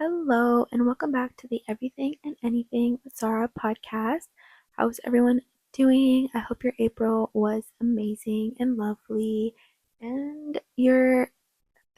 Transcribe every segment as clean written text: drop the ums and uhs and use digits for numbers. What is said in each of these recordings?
Hello, and welcome back to the Everything and Anything with Zara podcast. How's everyone doing? I hope your April was amazing and lovely, and the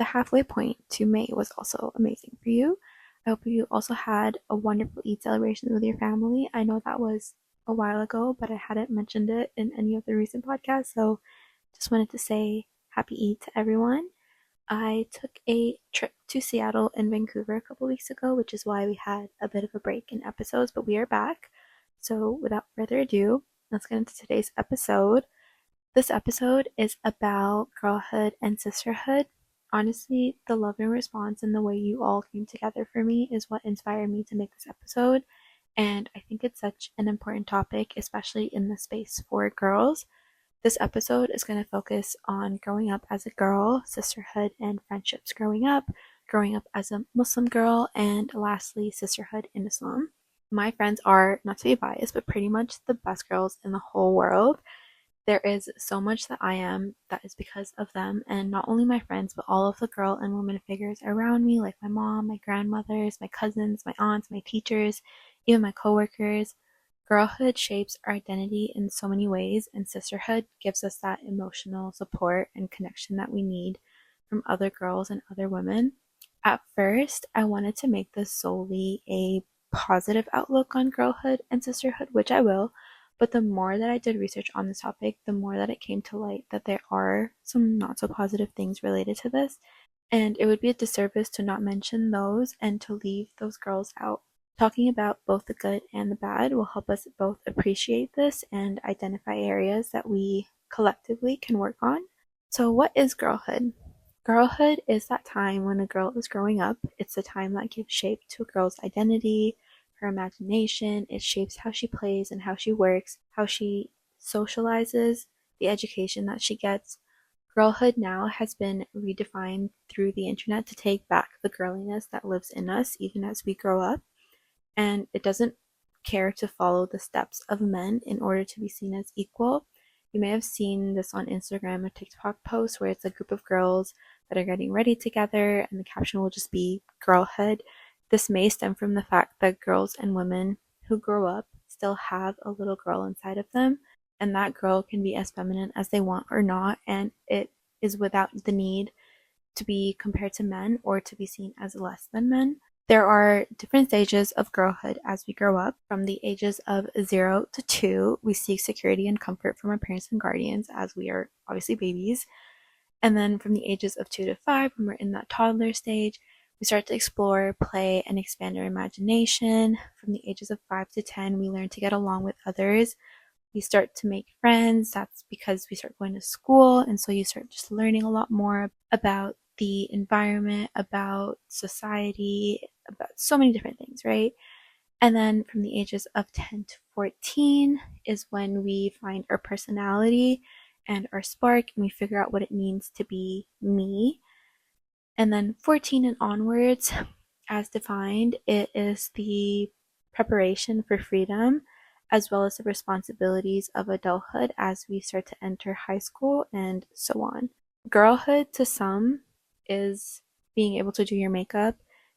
halfway point to May was also amazing for you. I hope you also had a wonderful Eid celebration with your family. I know that was a while ago, but I hadn't mentioned it in any of the recent podcasts, so just wanted to say happy Eid to everyone. I took a trip to Seattle and Vancouver a couple weeks ago, which is why we had a bit of a break in episodes, but we are back. So, without further ado, let's get into today's episode. This episode is about girlhood and sisterhood. Honestly, the love and response and the way you all came together for me is what inspired me to make this episode. And I think it's such an important topic, especially in the space for girls. This episode is going to focus on growing up as a girl, sisterhood and friendships growing up as a Muslim girl, and lastly, sisterhood in Islam. My friends are, not to be biased, but pretty much the best girls in the whole world. There is so much that I am that is because of them, and not only my friends, but all of the girl and woman figures around me, like my mom, my grandmothers, my cousins, my aunts, my teachers, even my coworkers. Girlhood shapes our identity in so many ways, and sisterhood gives us that emotional support and connection that we need from other girls and other women. At first, I wanted to make this solely a positive outlook on girlhood and sisterhood, which I will, but the more that I did research on this topic, the more that it came to light that there are some not so positive things related to this, and it would be a disservice to not mention those and to leave those girls out. Talking about both the good and the bad will help us both appreciate this and identify areas that we collectively can work on. So, what is girlhood? Girlhood is that time when a girl is growing up. It's the time that gives shape to a girl's identity, her imagination. It shapes how she plays and how she works, how she socializes, the education that she gets. Girlhood now has been redefined through the internet to take back the girliness that lives in us even as we grow up, and it doesn't care to follow the steps of men in order to be seen as equal. You may have seen this on Instagram or TikTok posts where it's a group of girls that are getting ready together and the caption will just be girlhood. This may stem from the fact that girls and women who grow up still have a little girl inside of them, and that girl can be as feminine as they want or not, and it is without the need to be compared to men or to be seen as less than men. There are different stages of girlhood as we grow up. From the ages of 0 to 2, we seek security and comfort from our parents and guardians as we are obviously babies. And then from the ages of 2 to 5, when we're in that toddler stage, we start to explore, play, and expand our imagination. From the ages of 5 to 10, we learn to get along with others. We start to make friends. That's because we start going to school, and so you start just learning a lot more about the environment, about society, about so many different things, right? And then from the ages of 10 to 14 is when we find our personality and our spark, and we figure out what it means to be me. And then 14 and onwards, as defined, it is the preparation for freedom as well as the responsibilities of adulthood as we start to enter high school and so on. Girlhood to some is being able to do your makeup,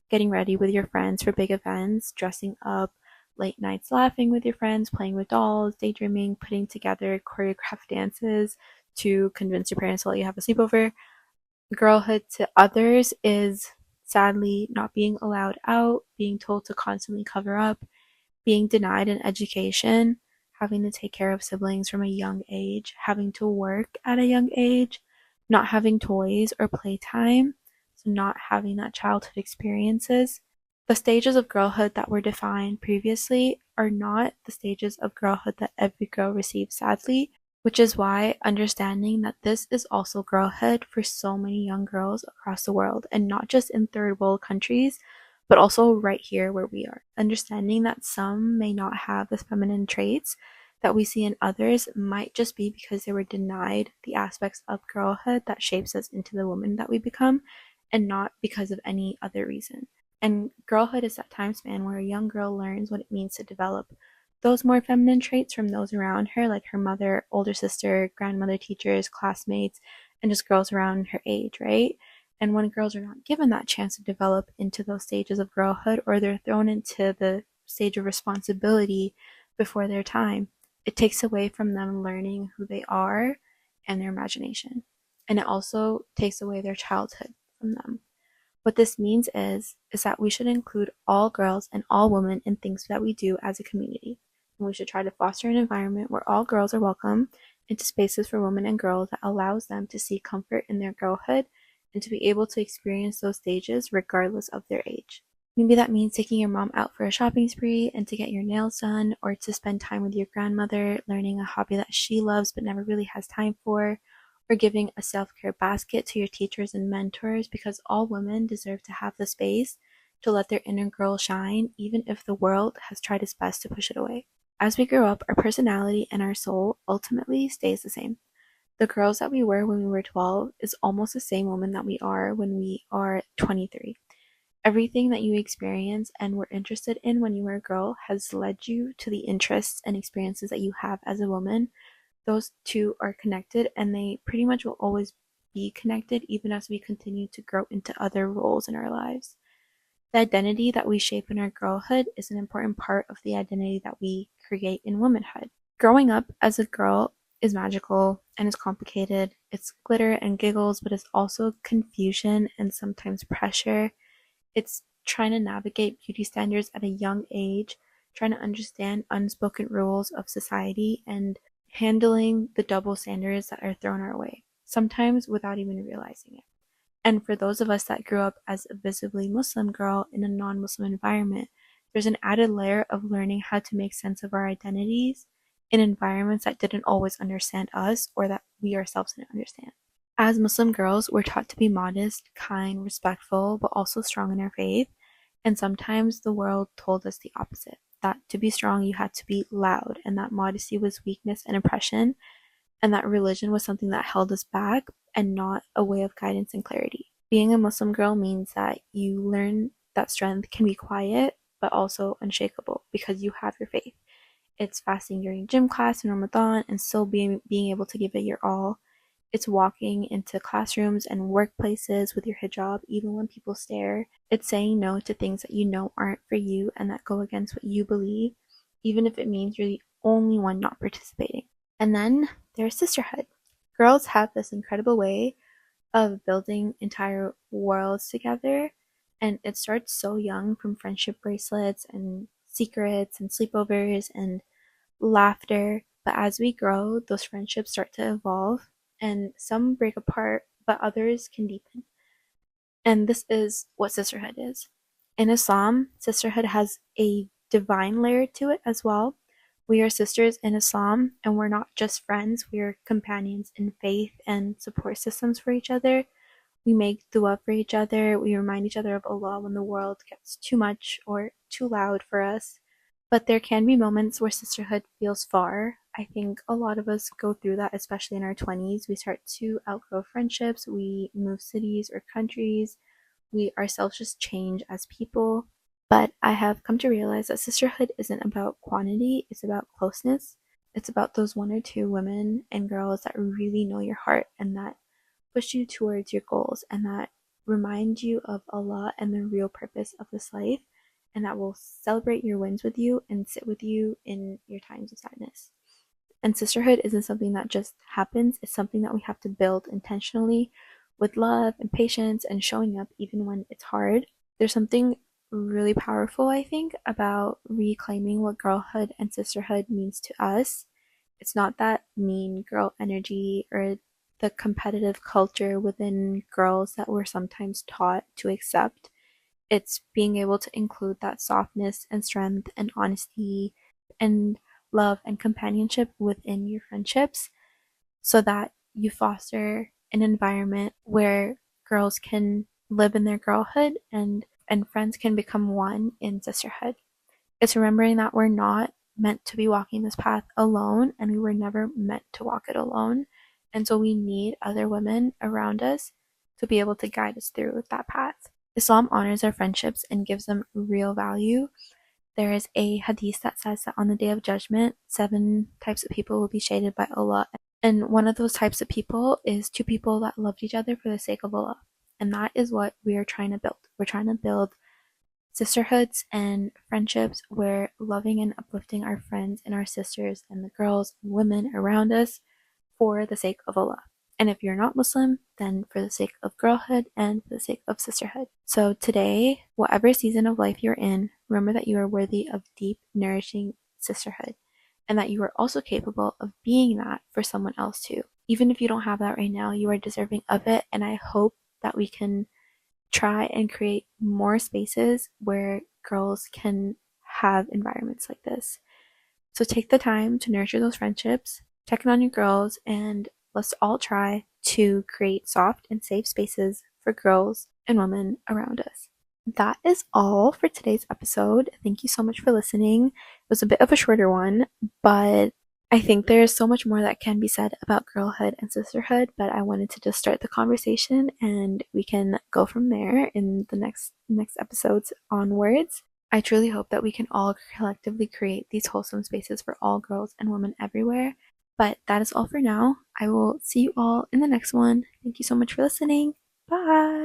getting ready with your friends for big events, dressing up, late nights laughing with your friends, playing with dolls, daydreaming, putting together choreographed dances to convince your parents to let you have a sleepover. Girlhood to others is sadly not being allowed out, being told to constantly cover up, being denied an education, having to take care of siblings from a young age, having to work at a young age, not having toys or playtime, so not having that childhood experiences. The stages of girlhood that were defined previously are not the stages of girlhood that every girl receives, sadly, which is why understanding that this is also girlhood for so many young girls across the world, and not just in third world countries, but also right here where we are. Understanding that some may not have the feminine traits that we see in others might just be because they were denied the aspects of girlhood that shapes us into the woman that we become, and not because of any other reason. And girlhood is that time span where a young girl learns what it means to develop those more feminine traits from those around her, like her mother, older sister, grandmother, teachers, classmates, and just girls around her age, right? And when girls are not given that chance to develop into those stages of girlhood, or they're thrown into the stage of responsibility before their time, it takes away from them learning who they are and their imagination. And it also takes away their childhood from them. What this means is that we should include all girls and all women in things that we do as a community. And we should try to foster an environment where all girls are welcome into spaces for women and girls that allows them to see comfort in their girlhood and to be able to experience those stages regardless of their age. Maybe that means taking your mom out for a shopping spree and to get your nails done, or to spend time with your grandmother learning a hobby that she loves but never really has time for, or giving a self care basket to your teachers and mentors, because all women deserve to have the space to let their inner girl shine, even if the world has tried its best to push it away. As we grow up, our personality and our soul ultimately stays the same. The girls that we were when we were 12 is almost the same woman that we are when we are 23. Everything that you experience and were interested in when you were a girl has led you to the interests and experiences that you have as a woman. Those two are connected, and they pretty much will always be connected even as we continue to grow into other roles in our lives. The identity that we shape in our girlhood is an important part of the identity that we create in womanhood. Growing up as a girl is magical and is complicated. It's glitter and giggles, but it's also confusion and sometimes pressure. It's trying to navigate beauty standards at a young age, trying to understand unspoken rules of society, and handling the double standards that are thrown our way, sometimes without even realizing it. And for those of us that grew up as a visibly Muslim girl in a non Muslim environment, there's an added layer of learning how to make sense of our identities in environments that didn't always understand us or that we ourselves didn't understand. As Muslim girls, we're taught to be modest, kind, respectful, but also strong in our faith. And sometimes the world told us the opposite, that to be strong, you had to be loud, and that modesty was weakness and oppression, and that religion was something that held us back and not a way of guidance and clarity. Being a Muslim girl means that you learn that strength can be quiet, but also unshakable because you have your faith. It's fasting during gym class in Ramadan and still being able to give it your all. It's walking into classrooms and workplaces with your hijab even when people stare. It's saying no to things that you know aren't for you and that go against what you believe, even if it means you're the only one not participating. And then there's sisterhood. Girls have this incredible way of building entire worlds together, and it starts so young, from friendship bracelets and secrets and sleepovers and laughter. But as we grow, those friendships start to evolve, and some break apart, but others can deepen. And this is what sisterhood is. In Islam, sisterhood has a divine layer to it as well. We are sisters in Islam, and we're not just friends, we are companions in faith and support systems for each other. We make dua for each other, we remind each other of Allah when the world gets too much or too loud for us. But there can be moments where sisterhood feels far. I think a lot of us go through that, especially in our 20s. We start to outgrow friendships, we move cities or countries, we ourselves just change as people. But I have come to realize that sisterhood isn't about quantity, it's about closeness. It's about those one or two women and girls that really know your heart and that push you towards your goals and that remind you of Allah and the real purpose of this life, and that will celebrate your wins with you and sit with you in your times of sadness. And sisterhood isn't something that just happens, it's something that we have to build intentionally with love and patience and showing up even when it's hard. There's something really powerful, I think, about reclaiming what girlhood and sisterhood means to us. It's not that mean girl energy or the competitive culture within girls that we're sometimes taught to accept. It's being able to include that softness and strength and honesty and love and companionship within your friendships, so that you foster an environment where girls can live in their girlhood and friends can become one in sisterhood. It's remembering that we're not meant to be walking this path alone, and we were never meant to walk it alone. And so we need other women around us to be able to guide us through that path. Islam honors our friendships and gives them real value. There is a hadith that says that on the day of judgment, 7 types of people will be shaded by Allah. And one of those types of people is 2 people that loved each other for the sake of Allah. And that is what we are trying to build. We're trying to build sisterhoods and friendships where loving and uplifting our friends and our sisters and the girls and women around us for the sake of Allah. And if you're not Muslim, then for the sake of girlhood and for the sake of sisterhood. So today, whatever season of life you're in, remember that you are worthy of deep, nourishing sisterhood and that you are also capable of being that for someone else too. Even if you don't have that right now, you are deserving of it. And I hope that we can try and create more spaces where girls can have environments like this. So take the time to nurture those friendships, check in on your girls, and let's all try to create soft and safe spaces for girls and women around us. That is all for today's episode. Thank you so much for listening. It was a bit of a shorter one, but I think there's so much more that can be said about girlhood and sisterhood, but I wanted to just start the conversation and we can go from there in the next episodes onwards. I truly hope that we can all collectively create these wholesome spaces for all girls and women everywhere. But that is all for now. I will see you all in the next one. Thank you so much for listening. Bye.